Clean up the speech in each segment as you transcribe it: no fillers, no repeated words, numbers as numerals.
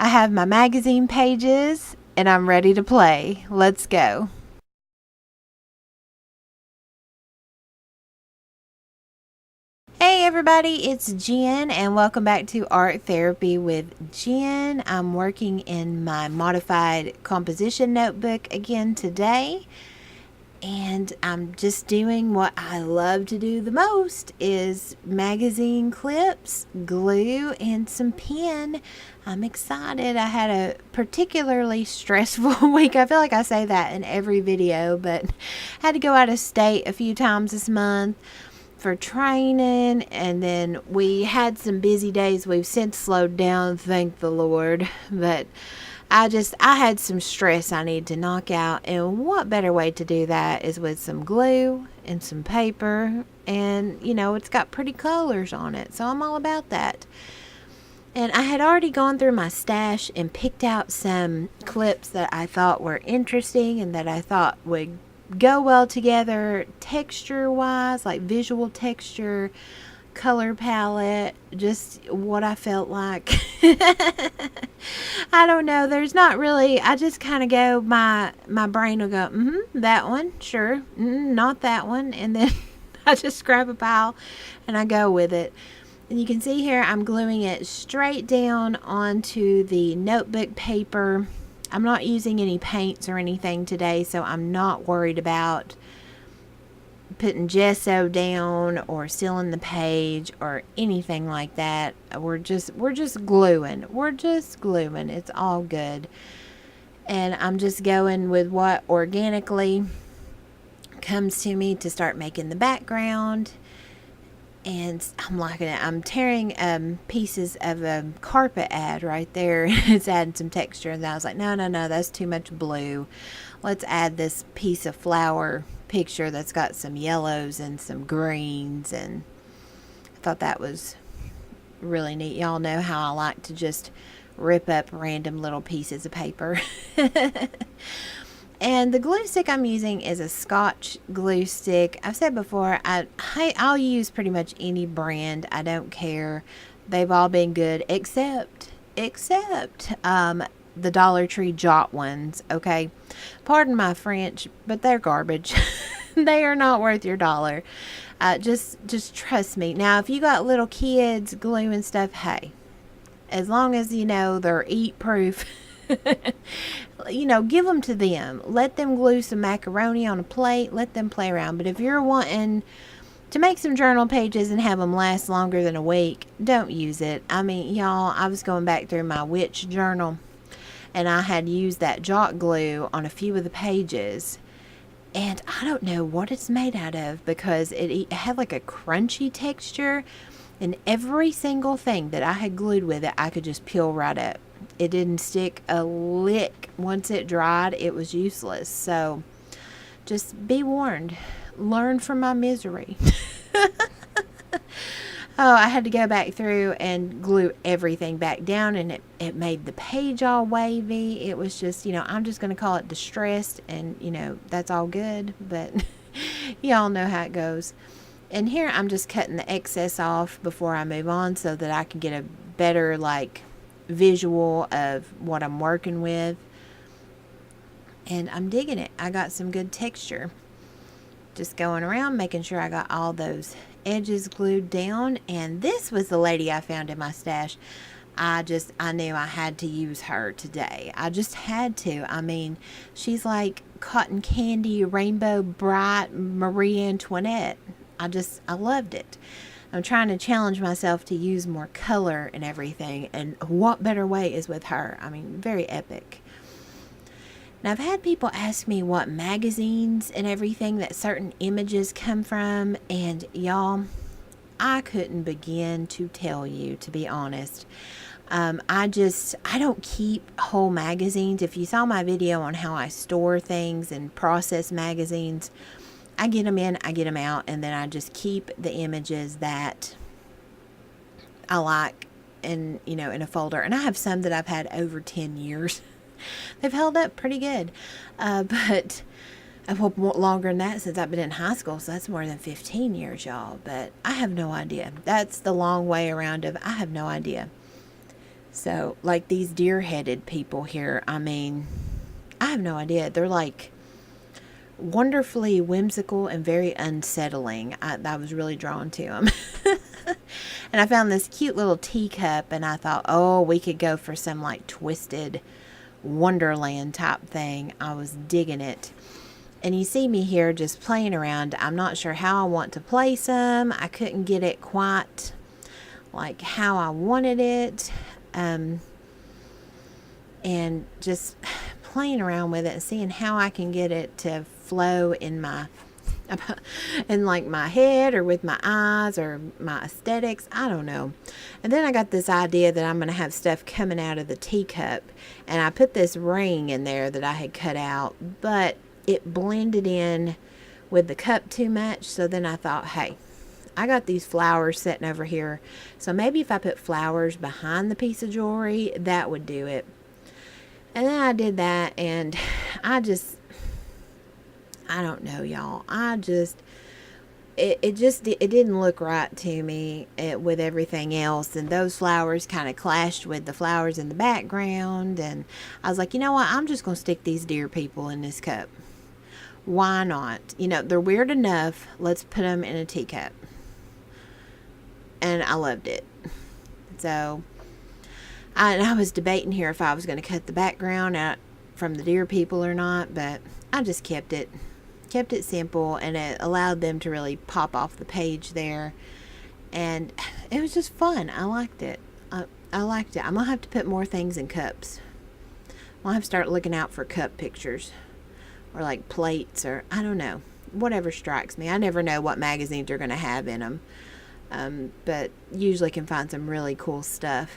I have my magazine pages and I'm ready to play. Let's go. Hey everybody, it's Jen and welcome back to Art Therapy with Jen. I'm working in my modified composition notebook again today. And I'm just doing what I love to do the most, is magazine clips, glue, and some pen. I'm excited. I had a particularly stressful week. I feel like I say that in every video, but I had to go out of state a few times this month for training, and then we had some busy days. We've since slowed down, thank the Lord, but I had some stress I need to knock out, and what better way to do that is with some glue and some paper, and it's got pretty colors on it, so I'm all about that. And I had already gone through my stash and picked out some clips that I thought were interesting and that I thought would go well together texture wise, like visual texture, color palette, just what I felt like. I don't know, there's not really, I just kind of go, my brain will go, that one, sure, not that one, and then I just grab a pile and I go with it. And you can see here I'm gluing it straight down onto the notebook paper. I'm not using any paints or anything today, so I'm not worried about putting gesso down or sealing the page or anything like that. We're just gluing. It's all good. And I'm just going with what organically comes to me to start making the background. And I'm liking it. I'm tearing pieces of a carpet ad right there. It's adding some texture, and I was like, no, that's too much blue. Let's add this piece of flower picture that's got some yellows and some greens, and I thought that was really neat. Y'all know how I like to just rip up random little pieces of paper. And the glue stick I'm using is a Scotch glue stick. I've said before, I'll use pretty much any brand. I don't care. They've all been good except the Dollar Tree Jot ones, okay? Pardon my French, but they're garbage. They are not worth your dollar. Just trust me. Now, if you got little kids gluing stuff, hey, as long as they're eat proof, give them to them. Let them glue some macaroni on a plate. Let them play around. But if you're wanting to make some journal pages and have them last longer than a week, don't use it. I mean, y'all, I was going back through my witch journal, and I had used that Jot glue on a few of the pages, and I don't know what it's made out of, because it had like a crunchy texture, and every single thing that I had glued with it, I could just peel right up. It didn't stick a lick. Once it dried, it was useless. So just be warned. Learn from my misery. Oh, I had to go back through and glue everything back down, and it made the page all wavy. It was just, I'm just going to call it distressed, and, that's all good. But y'all know how it goes. And here I'm just cutting the excess off before I move on, so that I can get a better, visual of what I'm working with. And I'm digging it. I got some good texture. Just going around making sure I got all those edges glued down. And this was the lady I found in my stash. I knew I had to use her today. I just had to. I mean, she's like cotton candy, rainbow bright Marie Antoinette. I loved it. I'm trying to challenge myself to use more color and everything, and what better way is with her? I mean, very epic. Now, I've had people ask me what magazines and everything that certain images come from, and y'all, I couldn't begin to tell you, to be honest. I don't keep whole magazines. If you saw my video on how I store things and process magazines, I get them in, I get them out, and then I just keep the images that I like in a folder. And I have some that I've had over 10 years. They've held up pretty good. But I've hoped longer than that, since I've been in high school, so that's more than 15 years, y'all. But I have no idea. That's the long way around of I have no idea. So, like these deer-headed people here, I mean, I have no idea. They're like wonderfully whimsical and very unsettling. I was really drawn to them. And I found this cute little teacup, and I thought, oh, we could go for some like twisted Wonderland type thing. I was digging it. And you see me here just playing around. I'm not sure how I want to place them. I couldn't get it quite like how I wanted it. And just playing around with it and seeing how I can get it to flow in my like my head or with my eyes or my aesthetics. I don't know. And then I got this idea that I'm going to have stuff coming out of the teacup, and I put this ring in there that I had cut out, but it blended in with the cup too much. So then I thought, hey, I got these flowers sitting over here, so maybe if I put flowers behind the piece of jewelry, that would do it. And then I did that, and I don't know, y'all. It didn't look right to me with everything else. And those flowers kind of clashed with the flowers in the background. And I was like, you know what? I'm just going to stick these deer people in this cup. Why not? You know, they're weird enough. Let's put them in a teacup. And I loved it. So, I was debating here if I was going to cut the background out from the deer people or not. But I just kept it simple, and it allowed them to really pop off the page there, and it was just fun. I liked it. I liked it. I'm gonna have to put more things in cups. I'll have to start looking out for cup pictures, or like plates, or I don't know, whatever strikes me. I never know what magazines are gonna have in them, but usually can find some really cool stuff.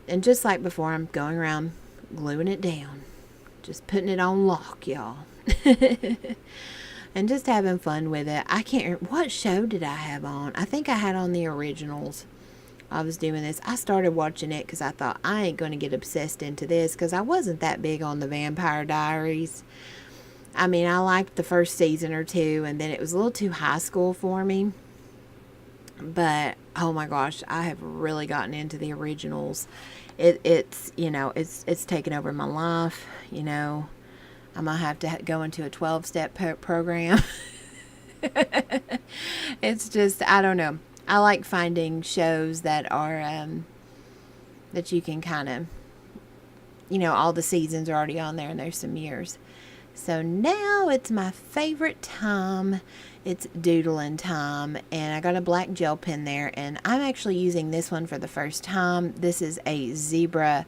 And just like before, I'm going around gluing it down, just putting it on lock, y'all. And just having fun with it. I can't remember, what show did I have on? I think I had on the originals. I was doing this. I started watching it because I thought I ain't going to get obsessed into this, because I wasn't that big on the Vampire Diaries. I mean, I liked the first season or two, and then it was a little too high school for me. But oh my gosh, I have really gotten into the originals. It's you know, it's taken over my life. You know, I'm gonna have to go into a 12-step program. It's just, I don't know. I like finding shows that are that you can kind of, you know, all the seasons are already on there, and there's some years. So now it's my favorite time. It's doodling time, and I got a black gel pen there, and I'm actually using this one for the first time. This is a Zebra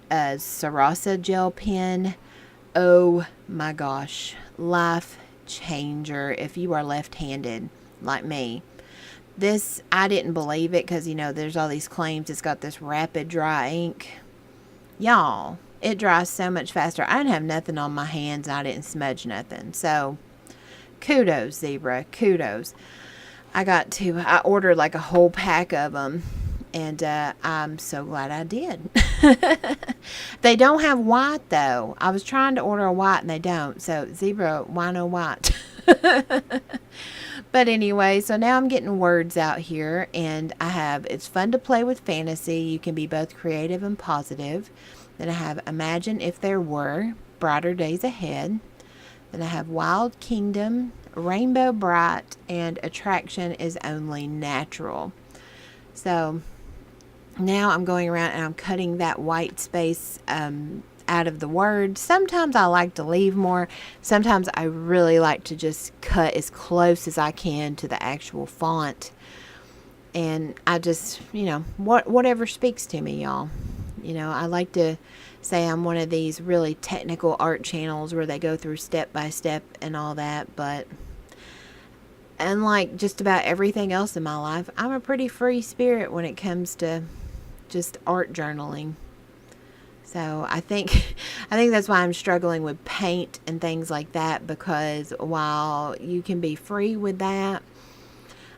Sarasa gel pen. Oh my gosh, life changer if you are left-handed like me. This, I didn't believe it, because you know there's all these claims it's got this rapid dry ink. Y'all, it dries so much faster. I didn't have nothing on my hands, and I didn't smudge nothing. So kudos, Zebra, kudos. I ordered like a whole pack of them, and I'm so glad I did. They don't have white though. I was trying to order a white, and they don't. So Zebra, why no white? But anyway, so now I'm getting words out here, and it's fun to play with fantasy. You can be both creative and positive. Then I have imagine if there were brighter days ahead. Then I have Wild Kingdom, Rainbow Bright, and Attraction is only natural. So now I'm going around and I'm cutting that white space out of the word. Sometimes I like to leave more. Sometimes I really like to just cut as close as I can to the actual font. And I just, you know, whatever speaks to me, y'all. You know, I like to say I'm one of these really technical art channels where they go through step by step and all that, but unlike just about everything else in my life, I'm a pretty free spirit when it comes to just art journaling. So I think that's why I'm struggling with paint and things like that, because while you can be free with that,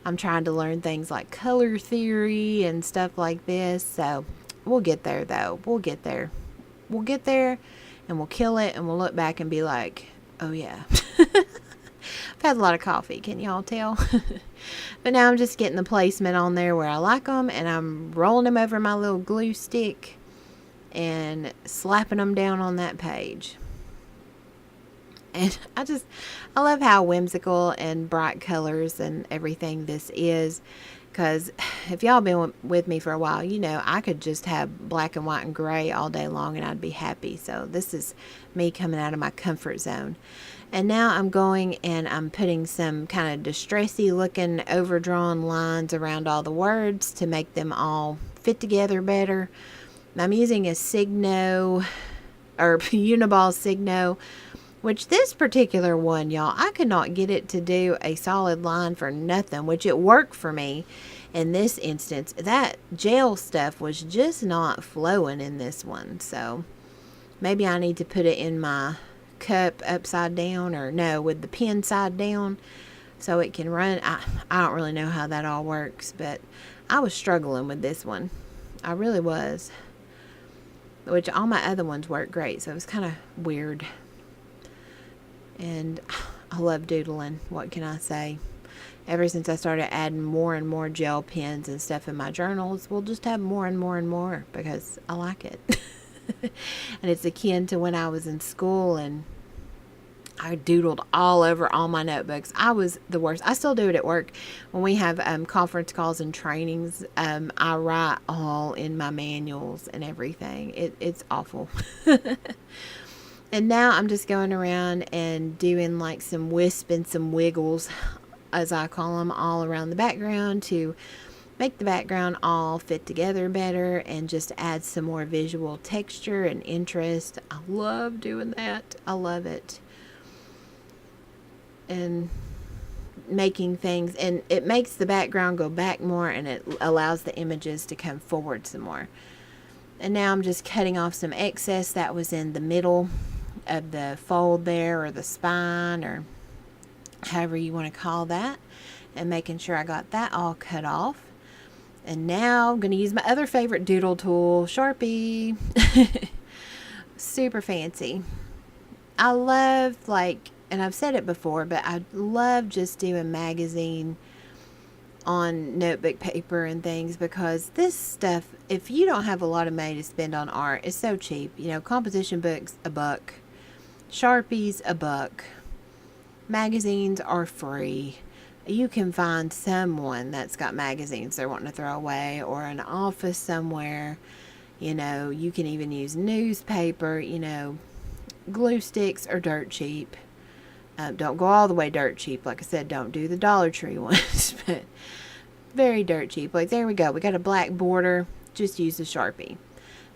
I'm trying to learn things like color theory and stuff like this. So we'll get there though. We'll get there, and we'll kill it, and we'll look back and be like, oh yeah. I've had a lot of coffee, can y'all tell? But now I'm just getting the placement on there where I like them, and I'm rolling them over my little glue stick. and slapping them down on that page. And I love how whimsical and bright colors and everything this is. Because if y'all been with me for a while, you know I could just have black and white and gray all day long and I'd be happy. So this is me coming out of my comfort zone. And now I'm going and I'm putting some kind of distressy looking overdrawn lines around all the words to make them all fit together better. I'm using a Signo or Uniball Signo, which this particular one, y'all, I could not get it to do a solid line for nothing, which it worked for me in this instance. That gel stuff was just not flowing in this one. So maybe I need to put it in my cup upside down, or no, with the pen side down so it can run. I don't really know how that all works, but I was struggling with this one. I really was. Which all my other ones work great, so it was kind of weird. And I love doodling. What can I say? Ever since I started adding more and more gel pens and stuff in my journals, we'll just have more and more and more because I like it. And it's akin to when I was in school and I doodled all over all my notebooks. I was the worst. I still do it at work. When we have conference calls and trainings, I write all in my manuals and everything. It's awful. And now I'm just going around and doing like some wisp and some wiggles, as I call them, all around the background to make the background all fit together better and just add some more visual texture and interest. I love doing that. I love it. And making things, and it makes the background go back more and it allows the images to come forward some more. And now I'm just cutting off some excess that was in the middle of the fold there, or the spine, or however you want to call that, and making sure I got that all cut off. And now I'm going to use my other favorite doodle tool, Sharpie. Super fancy. I love, like, and I've said it before, but I love just doing magazine on notebook paper and things, because this stuff, if you don't have a lot of money to spend on art, it's so cheap. You know, composition books, $1. Sharpies, $1. Magazines are free. You can find someone that's got magazines they're wanting to throw away, or an office somewhere. You know, you can even use newspaper. You know, glue sticks are dirt cheap. Don't go all the way dirt cheap. Like I said, don't do the Dollar Tree ones, but very dirt cheap. Like, there we go. We got a black border. Just use a Sharpie.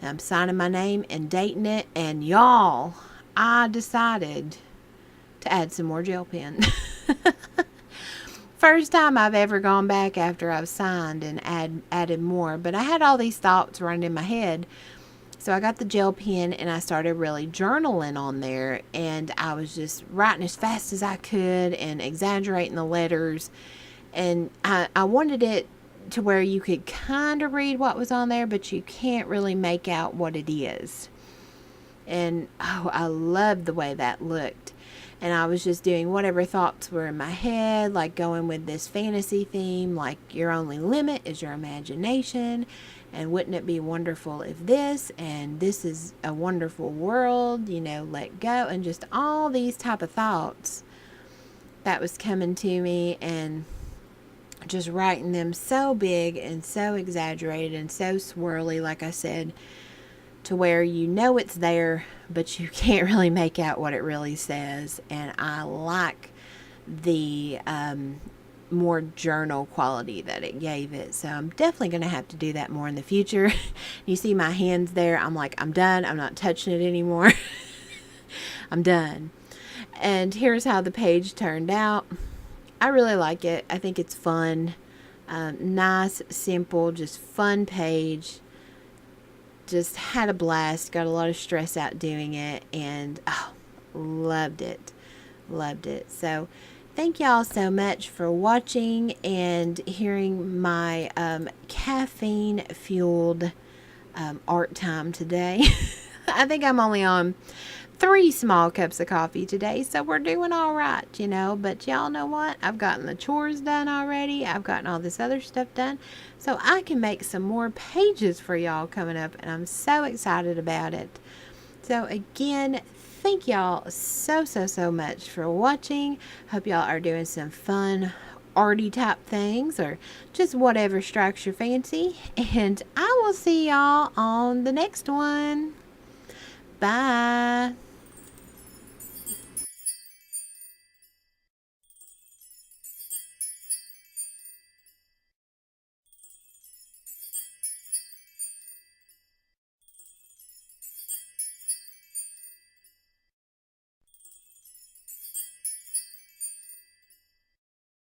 I'm signing my name and dating it. And y'all, I decided to add some more gel pen. First time I've ever gone back after I've signed and added more. But I had all these thoughts running in my head. So I got the gel pen and I started really journaling on there, and I was just writing as fast as I could and exaggerating the letters. And I wanted it to where you could kind of read what was on there, but you can't really make out what it is. And oh, I loved the way that looked. And I was just doing whatever thoughts were in my head, like going with this fantasy theme, like your only limit is your imagination. And wouldn't it be wonderful if this, and this is a wonderful world, you know, let go, and just all these type of thoughts that was coming to me, and just writing them so big and so exaggerated and so swirly, like I said, to where you know it's there, but you can't really make out what it really says. And I like the more journal quality that it gave it. So I'm definitely going to have to do that more in the future. You see my hands there. I'm like, I'm done. I'm not touching it anymore. I'm done. And here's how the page turned out. I really like it. I think it's fun. Nice, simple, just fun page. Just had a blast. Got a lot of stress out doing it. And loved it. Loved it. So thank y'all so much for watching and hearing my caffeine-fueled art time today. I think I'm only on 3 small cups of coffee today, so we're doing all right, you know. But y'all know what? I've gotten the chores done already. I've gotten all this other stuff done, so I can make some more pages for y'all coming up, and I'm so excited about it. So again, thank y'all so much for watching. Hope y'all are doing some fun arty type things, or just whatever strikes your fancy, and I will see y'all on the next one. Bye.